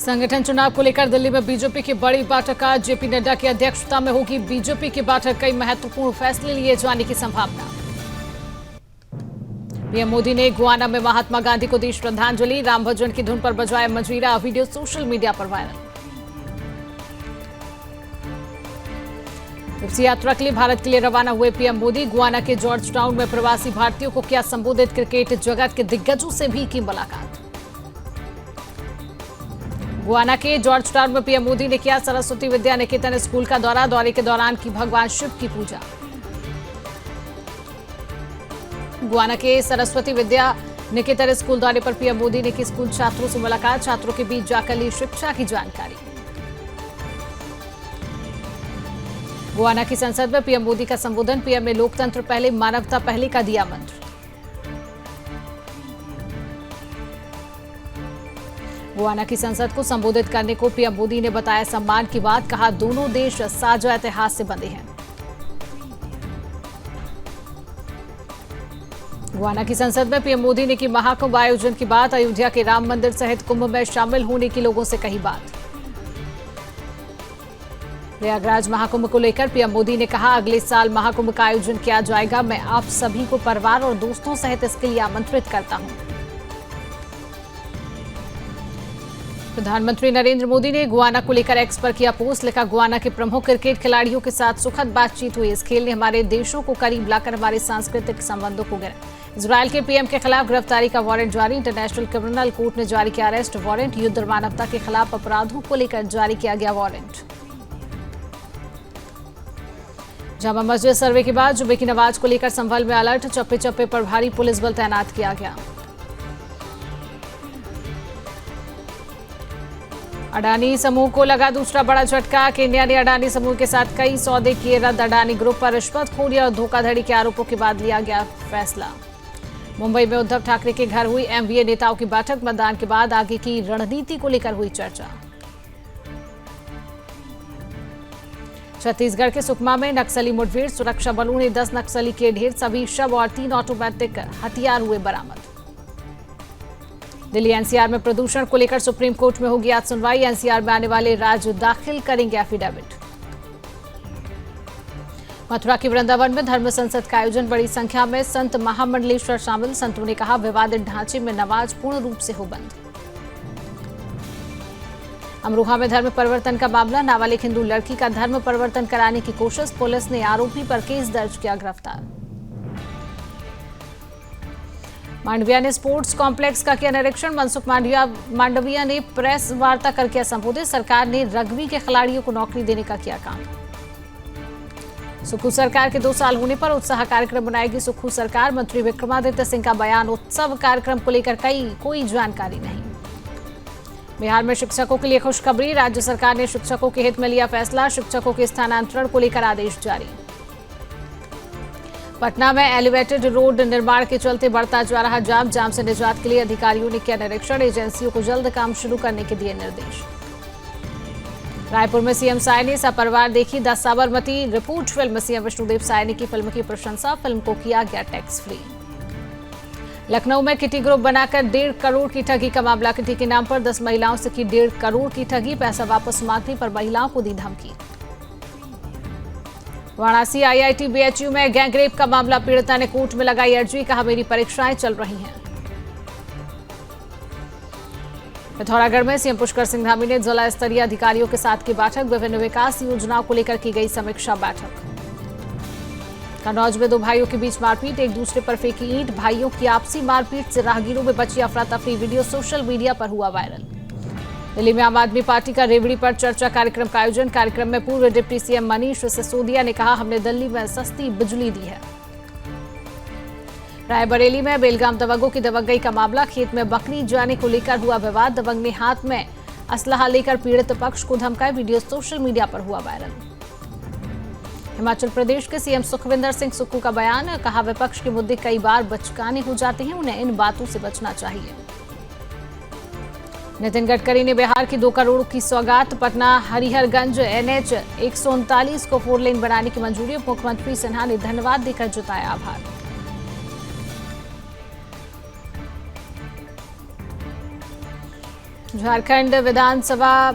संगठन चुनाव को लेकर दिल्ली में बीजेपी की बड़ी बैठक आज जेपी नड्डा की अध्यक्षता में होगी। बीजेपी की बैठक कई महत्वपूर्ण फैसले लिए जाने की संभावना। पीएम मोदी ने गुआना में महात्मा गांधी को दी श्रद्धांजलि। राम भजन की धुन पर बजाया मजीरा। वीडियो सोशल मीडिया पर वायरल। इस यात्रा के लिए भारत के लिए रवाना हुए पीएम मोदी। गुआना के जॉर्ज टाउन में प्रवासी भारतीयों को किया संबोधित। क्रिकेट जगत के दिग्गजों से भी की मुलाकात। गुआना के जॉर्ज टाउन में पीएम मोदी ने किया सरस्वती विद्या निकेतन स्कूल का दौरा। दौरे के दौरान की भगवान शिव की पूजा। गुआना के सरस्वती विद्या निकेतन स्कूल दौरे पर पीएम मोदी ने की स्कूल छात्रों से मुलाकात। छात्रों के बीच जाकर ली शिक्षा की जानकारी। गुआना की संसद में पीएम मोदी का संबोधन। पीएम ने लोकतंत्र पहले मानवता पहले का दिया मंत्र। गुआना की संसद को संबोधित करने को पीएम मोदी ने बताया सम्मान की बात। कहा दोनों देश साझा इतिहास से बंधे हैं। गुआना की संसद में पीएम मोदी ने की महाकुंभ आयोजन की बात। अयोध्या के राम मंदिर सहित कुंभ में शामिल होने की लोगों से कही बात। प्रयागराज महाकुंभ को लेकर पीएम मोदी ने कहा अगले साल महाकुंभ का आयोजन किया जाएगा। मैं आप सभी को परिवार और दोस्तों सहित इसके लिए आमंत्रित करता हूं। प्रधानमंत्री नरेंद्र मोदी ने गुआना को लेकर एक्स पर किया पोस्ट। लिखा गुआना के प्रमुख क्रिकेट खिलाड़ियों के साथ सुखद बातचीत हुई। इस खेल ने हमारे देशों को करीब लाकर हमारे सांस्कृतिक संबंधों को गिरा। इजरायल के पीएम के खिलाफ गिरफ्तारी का वारंट जारी। इंटरनेशनल क्रिमिनल कोर्ट ने जारी किया अरेस्ट वारंट। युद्ध और मानवता के खिलाफ अपराधों को लेकर जारी किया गया वारंट। जामा मस्जिद सर्वे के बाद जुमे की नमाज को लेकर संभल में अलर्ट। चप्पे चप्पे पर भारी पुलिस बल तैनात किया गया। अडानी समूह को लगा दूसरा बड़ा झटका। केन्या ने अडानी समूह के साथ कई सौदे किए रद्द। अडानी ग्रुप पर रिश्वतखोरी और धोखाधड़ी के आरोपों के बाद लिया गया फैसला। मुंबई में उद्धव ठाकरे के घर हुई एमवीए नेताओं की बैठक। मतदान के बाद आगे की रणनीति को लेकर हुई चर्चा। छत्तीसगढ़ के सुकमा में नक्सली मुठभेड़। सुरक्षा बलों ने 10 नक्सली किए ढेर। सभी शव और 3 ऑटोमेटिक हथियार हुए बरामद। दिल्ली एनसीआर में प्रदूषण को लेकर सुप्रीम कोर्ट में होगी आज सुनवाई। एनसीआर में आने वाले राज्य दाखिल करेंगे एफिडेविट। मथुरा के वृंदावन में धर्म संसद का आयोजन। बड़ी संख्या में संत महामंडलेश्वर शामिल। संतों ने कहा विवादित ढांचे में नमाज पूर्ण रूप से हो बंद। अमरोहा में धर्म परिवर्तन का मामला। नाबालिग हिंदू लड़की का धर्म परिवर्तन कराने की कोशिश। पुलिस ने आरोपी पर केस दर्ज किया गिरफ्तार। मांडविया ने स्पोर्ट्स कॉम्प्लेक्स का किया निरीक्षण। मनसुख मांडविया ने प्रेस वार्ता कर किया संबोधित। सरकार ने रग्बी के खिलाड़ियों को नौकरी देने का किया काम। सुक्खू सरकार के 2 साल होने पर उत्साह कार्यक्रम बनाएगी सुक्खू सरकार। मंत्री विक्रमादित्य सिंह का बयान। उत्सव कार्यक्रम को लेकर कोई जानकारी नहीं। बिहार में शिक्षकों के लिए खुशखबरी। राज्य सरकार ने शिक्षकों के हित में लिया फैसला। शिक्षकों के स्थानांतरण को लेकर आदेश जारी। पटना में एलिवेटेड रोड निर्माण के चलते बढ़ता जा रहा जाम से निजात के लिए अधिकारियों ने किया निरीक्षण। एजेंसियों को जल्द काम शुरू करने के दिए निर्देश। रायपुर में सीएम साय ने सपरिवार देखी the Sabarmati report film. CM Vishnudeo Sai ने की फिल्म की प्रशंसा। फिल्म को किया गया टैक्स फ्री। लखनऊ में किटी ग्रुप बनाकर 1.5 करोड़ की ठगी का मामला। किटी के नाम पर 10 महिलाओं से की 1.5 करोड़ की ठगी। पैसा वापस मांगने पर महिलाओं को दी धमकी। वाराणसी आईआईटी बीएचयू में गैंगरेप का मामला। पीड़िता ने कोर्ट में लगाई अर्जी। कहा मेरी परीक्षाएं चल रही हैं। पिथौरागढ़ में सीएम पुष्कर सिंह धामी ने जिला स्तरीय अधिकारियों के साथ की बैठक। विभिन्न विकास योजनाओं को लेकर की गई समीक्षा बैठक। कन्नौज में 2 भाइयों के बीच मारपीट। एक दूसरे पर फेंकी ईंट। भाइयों की आपसी मारपीट से राहगीरों में बची अफरा तफरी। वीडियो सोशल मीडिया पर हुआ वायरल। दिल्ली में आम आदमी पार्टी का रेवड़ी पर चर्चा कार्यक्रम का आयोजन। कार्यक्रम में पूर्व डिप्टी सीएम मनीष सिसोदिया ने कहा हमने दिल्ली में सस्ती बिजली दी है। रायबरेली में बेलगाम दबंगों की दबंगई का मामला। खेत में बकरी जाने को लेकर हुआ विवाद। दबंग ने हाथ में असलहा लेकर पीड़ित पक्ष को धमकाया। वीडियो सोशल मीडिया पर हुआ वायरल। हिमाचल प्रदेश के सीएम सुखविंदर सिंह सुक्खू का बयान। कहा विपक्ष के मुद्दे कई बार बचकाने हो जाते हैं। उन्हें इन बातों से बचना चाहिए। नितिन गडकरी ने बिहार की 2 करोड़ की सौगात। पटना हरिहरगंज NH 139 को 4 लेन बनाने की मंजूरी। मुख्यमंत्री सिन्हा ने धन्यवाद देकर जताया आभार। झारखंड विधानसभा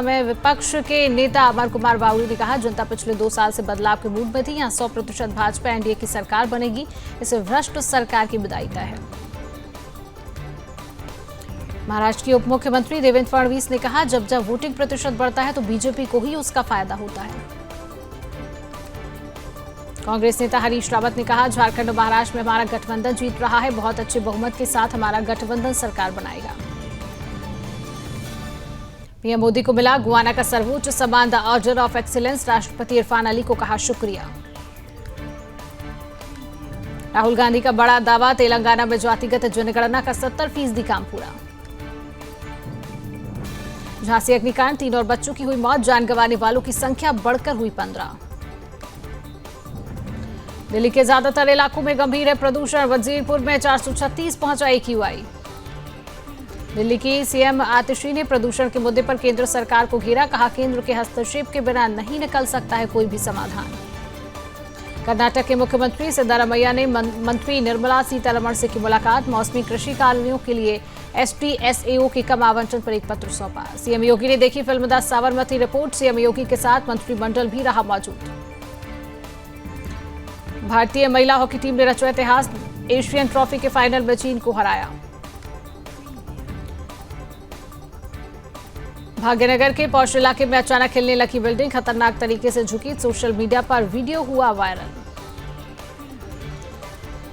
में विपक्ष के नेता अमर कुमार बावरी ने कहा, जनता पिछले 2 साल से बदलाव के मूड में थी। यहाँ 100% भाजपा एनडीए की सरकार बनेगी। इसे भ्रष्ट सरकार की विदाई तय है। महाराष्ट्र के उप मुख्यमंत्री देवेंद्र फडणवीस ने कहा, जब जब वोटिंग प्रतिशत बढ़ता है तो बीजेपी को ही उसका फायदा होता है। कांग्रेस नेता हरीश रावत ने कहा, झारखंड और महाराष्ट्र में हमारा गठबंधन जीत रहा है। बहुत अच्छे बहुमत के साथ हमारा गठबंधन सरकार बनाएगा। पीएम मोदी को मिला गुआना का सर्वोच्च सम्मान द ऑर्डर ऑफ एक्सीलेंस। राष्ट्रपति इरफान अली को कहा शुक्रिया। राहुल गांधी का बड़ा दावा, तेलंगाना में जातिगत जनगणना का 70% काम पूरा। झांसी अग्निकांड, 3 और बच्चों की हुई मौत, जान गंवाने वालों की संख्या बढ़कर हुई 15। दिल्ली के ज्यादातर इलाकों में गंभीर है प्रदूषण। वजीरपुर में 436 पहुंचा AQI। दिल्ली की सीएम आतिशी ने प्रदूषण के मुद्दे पर केंद्र सरकार को घेरा, कहा केंद्र के हस्तक्षेप के बिना नहीं निकल सकता है कोई भी समाधान। कर्नाटक के मुख्यमंत्री सिद्धारमैया ने मंत्री निर्मला सीतारमण से की मुलाकात। मौसमी कृषि कॉलोनियों के लिए STSAO के कम आवंटन पर एक पत्र सौंपा। सीएम योगी ने देखी film the Sabarmati report. CM Yogi के साथ मंत्रिमंडल भी रहा मौजूद। भारतीय महिला हॉकी टीम ने रचा इतिहास, एशियन ट्रॉफी के फाइनल में चीन को हराया। भाग्यनगर के पौष इलाके में अचानक हिलने लगी बिल्डिंग, खतरनाक तरीके से झुकी। सोशल मीडिया पर वीडियो हुआ वायरल।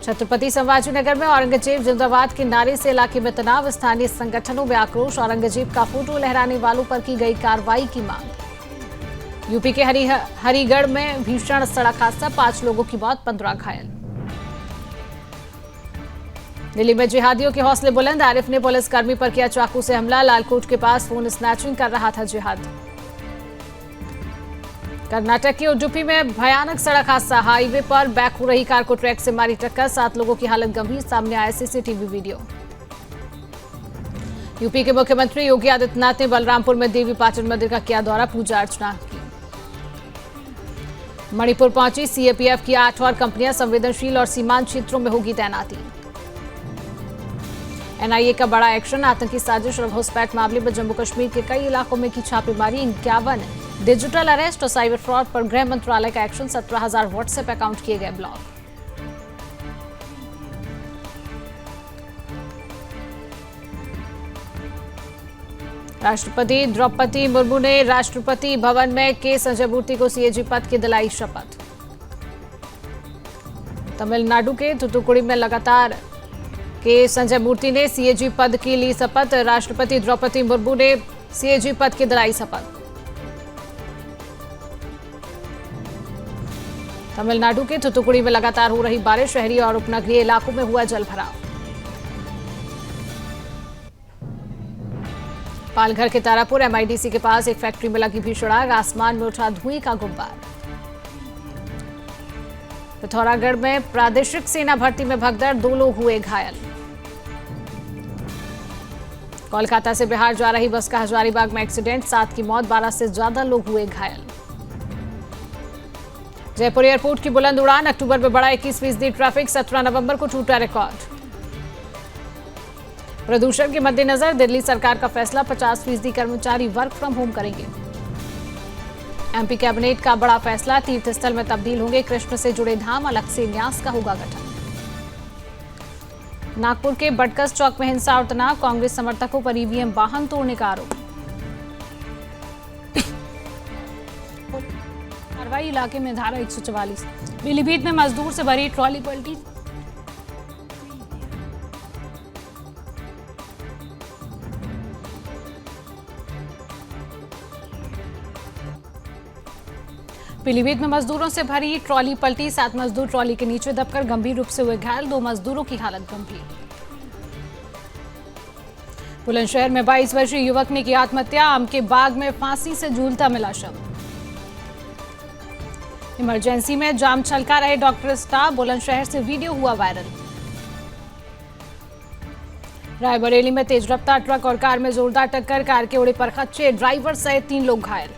छत्रपति संभाजीनगर में औरंगजेब जिंदाबाद के नारे से इलाके में तनाव, स्थानीय संगठनों में आक्रोश। औरंगजेब का फोटो लहराने वालों पर की गई कार्रवाई की मांग। यूपी के हरिगढ़ में भीषण सड़क हादसा, 5 लोगों की मौत, 15 घायल। दिल्ली में जिहादियों के हौसले बुलंद, आरिफ ने पुलिसकर्मी पर किया चाकू से हमला। लालकोट के पास फोन स्नैचिंग कर रहा था जिहाद। कर्नाटक के उडुपी में भयानक सड़क हादसा, हाईवे पर बैक हो रही कार को ट्रक से मारी टक्कर, 7 लोगों की हालत गंभीर, सामने आया सीसीटीवी वीडियो। यूपी के मुख्यमंत्री योगी आदित्यनाथ ने बलरामपुर में देवी पाटन मंदिर का किया दौरा, पूजा अर्चना की। मणिपुर पहुंची CAPF की 8 और कंपनियां, संवेदनशील और सीमांत क्षेत्रों में होगी तैनाती। NIA का बड़ा एक्शन, आतंकी साजिश और घुसपैठ मामले में जम्मू कश्मीर के कई इलाकों में की छापेमारी। 51 डिजिटल अरेस्ट और साइबर फ्रॉड पर गृह मंत्रालय का एक्शन, 17,000 व्हाट्सएप अकाउंट किए गए ब्लॉक। राष्ट्रपति द्रौपदी मुर्मू ने राष्ट्रपति भवन में के संजय मूर्ति को CAG पद की दिलाई शपथ। तमिलनाडु के थूथुकुड़ी में लगातार के संजय मूर्ति ने CAG पद की ली शपथ। राष्ट्रपति द्रौपदी मुर्मू ने CAG पद की दिलाई शपथ। तमिलनाडु के थूथुकुड़ी में लगातार हो रही बारिश, शहरी और उपनगरीय इलाकों में हुआ जलभराव। पालघर के तारापुर MIDC के पास एक फैक्ट्री में लगी भीषण आग, आसमान में उठा धुएं का गुब्बार। पिथौरागढ़ में प्रादेशिक सेना भर्ती में भगदड़, 2 लोग हुए घायल। कोलकाता से बिहार जा रही बस का हजारीबाग में एक्सीडेंट, 7 की मौत, 12 से ज्यादा लोग हुए घायल। जयपुर एयरपोर्ट की बुलंद उड़ान, अक्टूबर में बढ़ा 21% ट्रैफिक, 17 नवंबर को टूटा रिकॉर्ड। प्रदूषण के मद्देनजर दिल्ली सरकार का फैसला, 50% कर्मचारी वर्क फ्रॉम होम करेंगे। MP कैबिनेट का बड़ा फैसला, तीर्थ स्थल में तब्दील होंगे कृष्ण से जुड़े धाम, अलग से न्यास का होगा गठन। नागपुर के बटकस चौक में हिंसा और तनाव, कांग्रेस समर्थकों पर EVM वाहन तोड़ने का आरोप। कार्रवाई इलाके में धारा 144। पीलीभीत में मजदूर से भरी ट्रॉली पलटी, पीलीभीत में मजदूरों से भरी ट्रॉली पलटी, 7 मजदूर ट्रॉली के नीचे दबकर गंभीर रूप से हुए घायल, 2 मजदूरों की हालत गंभीर। बुलंदशहर में 22 वर्षीय युवक ने की आत्महत्या, आम के बाग में फांसी से झूलता मिला शव। इमरजेंसी में जाम छलका रहे डॉक्टर स्टाफ, बुलंदशहर से वीडियो हुआ वायरल। रायबरेली में तेज रफ्तार ट्रक और कार में जोरदार टक्कर, कार के उड़े पर खच्चे, ड्राइवर सहित 3 लोग घायल।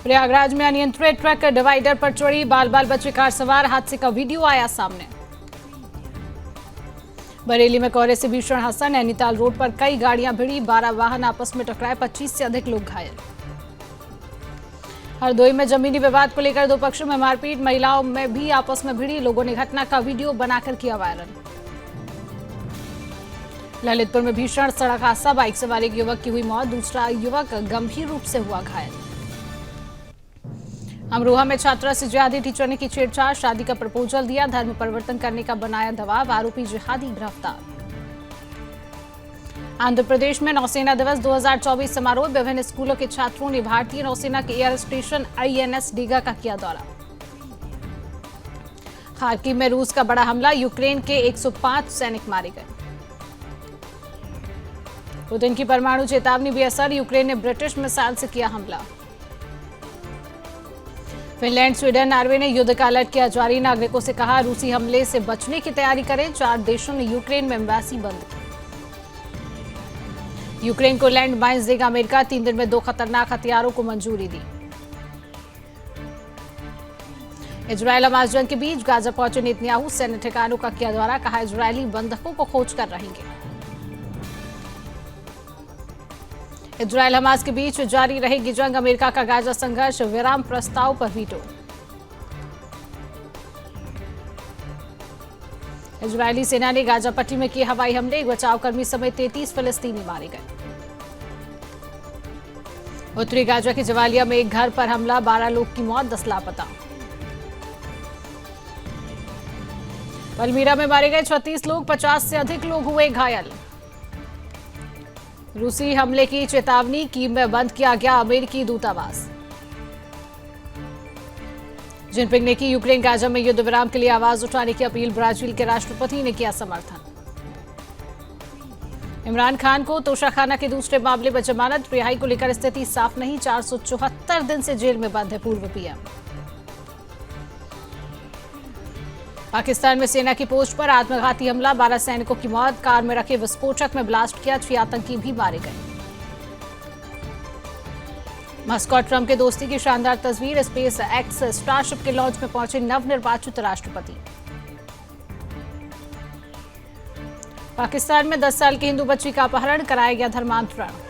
प्रयागराज में अनियंत्रित ट्रक डिवाइडर पर चढ़ी, बाल बाल बचे कार सवार, हादसे का वीडियो आया सामने। बरेली में कोहरे से भीषण हादसा, नैनीताल रोड पर कई गाड़ियां भिड़ी, 12 वाहन आपस में टकराए, 25 से अधिक लोग घायल। हरदोई में जमीनी विवाद को लेकर दो पक्षों में मारपीट, महिलाओं में भी आपस में भिड़ी, लोगों ने घटना का वीडियो बनाकर किया वायरल। ललितपुर में भीषण सड़क हादसा, बाइक सवार एक युवक की हुई मौत, दूसरा युवक गंभीर रूप से हुआ घायल। अमरोहा में छात्रा से जिहादी टीचर ने की छेड़छाड़, शादी का प्रपोजल दिया, धर्म परिवर्तन करने का बनाया दबाव, आरोपी जिहादी गिरफ्तार। आंध्र प्रदेश में नौसेना दिवस 2024 समारोह, विभिन्न स्कूलों के छात्रों ने भारतीय नौसेना के एयर स्टेशन INS डीगा का किया दौरा। खार्किव में रूस का बड़ा हमला, यूक्रेन के 105 सैनिक मारे गए। पुतिन की परमाणु चेतावनी बेअसर, यूक्रेन ने ब्रिटिश मिसाइल से किया हमला। फिनलैंड, स्वीडन, नॉर्वे ने युद्ध का अलर्ट किया जारी, नागरिकों से कहा रूसी हमले से बचने की तैयारी करें, 4 देशों ने यूक्रेन में एम्बेसी बंद की। यूक्रेन को लैंड माइंस देगा अमेरिका, 3 दिन में 2 खतरनाक हथियारों को मंजूरी दी। इजरायल हमास जंग के बीच गाजा पहुंचे नेतन्याहू, सैन्य ठिकानों का किया दौरा, कहा इजरायली बंधकों को खोज कर रहेंगे। इजरायल हमास के बीच जारी रहेगी जंग, अमेरिका का गाजा संघर्ष विराम प्रस्ताव पर वीटो। इजरायली सेना ने गाजा पट्टी में किए हवाई हमले, बचावकर्मी समेत 33 फिलिस्तीनी मारे गए। उत्तरी गाजा के जवालिया में एक घर पर हमला, 12 लोग की मौत, 10 लापता। पलमीरा में मारे गए 36 लोग, 50 से अधिक लोग हुए घायल। रूसी हमले की चेतावनी, कीव में बंद किया गया अमेरिकी दूतावास। जिनपिंग ने की यूक्रेन गाजा में युद्ध विराम के लिए आवाज उठाने की अपील, ब्राजील के राष्ट्रपति ने किया समर्थन। इमरान खान को तोशाखाना के दूसरे मामले में जमानत, रिहाई को लेकर स्थिति साफ नहीं, 474 दिन से जेल में बंद है पूर्व PM। पाकिस्तान में सेना की पोस्ट पर आत्मघाती हमला, 12 सैनिकों की मौत, कार में रखे विस्फोटक में ब्लास्ट किया, 6 आतंकी भी मारे गए। मस्को ट्रंप के दोस्ती की शानदार तस्वीर, स्पेस एक्स स्टारशिप के लॉन्च में पहुंचे नवनिर्वाचित राष्ट्रपति। पाकिस्तान में 10 साल की हिंदू बच्ची का अपहरण, कराया गया धर्मांतरण।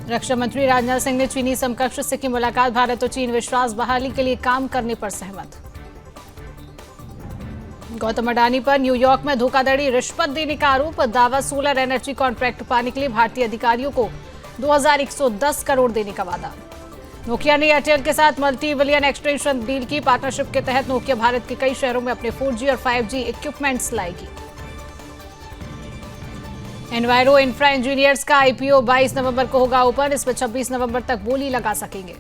रक्षा मंत्री राजनाथ सिंह ने चीनी समकक्ष से की मुलाकात, भारत और चीन विश्वास बहाली के लिए काम करने पर सहमत। गौतम अडानी पर न्यूयॉर्क में धोखाधड़ी, रिश्वत देने का आरोप, दावा सोलर एनर्जी कॉन्ट्रैक्ट पाने के लिए भारतीय अधिकारियों को 2110 करोड़ देने का वादा। नोकिया ने एयरटेल के साथ मल्टी बिलियन एक्सटेंशन डील की, पार्टनरशिप के तहत नोकिया भारत के कई शहरों में अपने 4G और 5G इक्विपमेंट्स लाएगी। एनवायरो इंफ्रा इंजीनियर्स का IPO 22 नवंबर को होगा ओपन, इसमें 26 नवंबर तक बोली लगा सकेंगे।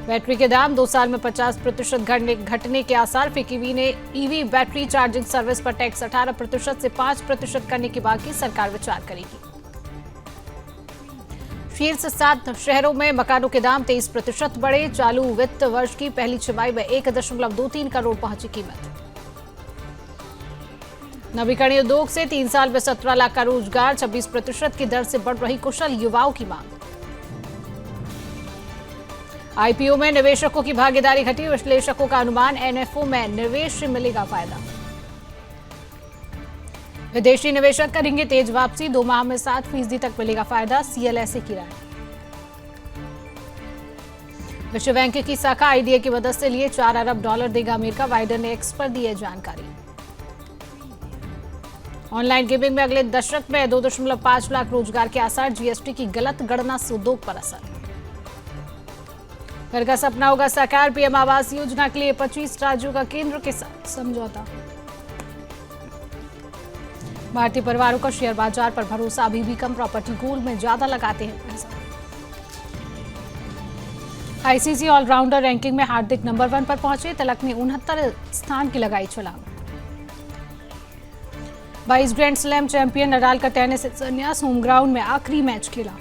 बैटरी के दाम 2 साल में 50% घटने के आसार, फिकीवी ने EV बैटरी चार्जिंग सर्विस पर टैक्स 18% से 5% करने की बात की, सरकार विचार करेगी। शीर्ष 7 शहरों में मकानों के दाम 23% बढ़े, चालू वित्त वर्ष की पहली छमाही में 1.23 करोड़ पहुंची कीमत। नवीकरणीय उद्योग से 3 साल में 17 लाख का रोजगार, 26% की दर से बढ़ रही कुशल युवाओं की मांग। IPO में निवेशकों की भागीदारी घटी, विश्लेषकों का अनुमान NFO में निवेश से मिलेगा फायदा। विदेशी निवेशक करेंगे तेज वापसी, 2 माह में 7% तक मिलेगा फायदा, CLSA की राय। विश्व बैंक की शाखा IDA की मदद से लिए $4 अरब देगा अमेरिका, बाइडेन ने एक्स पर दी है जानकारी। ऑनलाइन गेमिंग में अगले दशक में 2.5 लाख रोजगार के आसार, GST की गलत गणना से उद्योग पर असर। घर का सपना होगा साकार, PM आवास योजना के लिए 25 राज्यों का केंद्र के साथ समझौता। भारतीय परिवारों का शेयर बाजार पर भरोसा अभी भी कम, प्रॉपर्टी गोल्ड में ज्यादा लगाते हैं पैसा। ICC ऑलराउंडर रैंकिंग में हार्दिक नंबर 1 पर पहुंचे, तिलक ने 69 स्थान की लगाई छलांग। 22 ग्रैंड स्लैम चैंपियन नडाल का टेनिस संन्यास, होम ग्राउंड में आखिरी मैच खेला।